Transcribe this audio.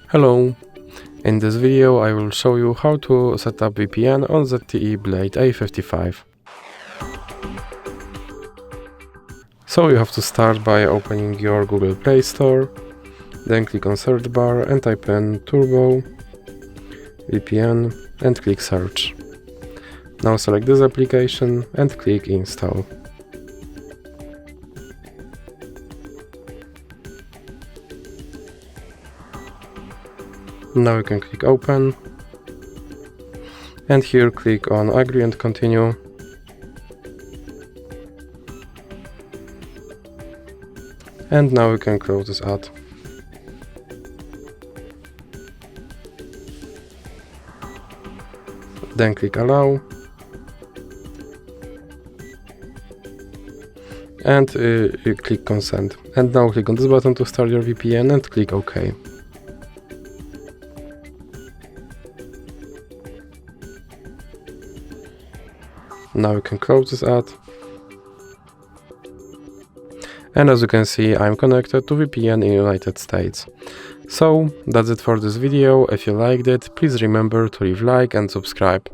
Hello! In this video I will show you how to set up VPN on ZTE Blade A55. So you have to start by opening your Google Play Store, then click on search bar and type in Turbo VPN and click search. Now select this application and click install. Now you can click open and here click on agree and continue. And now you can close this ad. Then click allow and click consent. And now click on this button to start your VPN and click OK. Now you can close this ad. And as you can see, I'm connected to VPN in United States. So that's it for this video. If you liked it, please remember to leave a like and subscribe.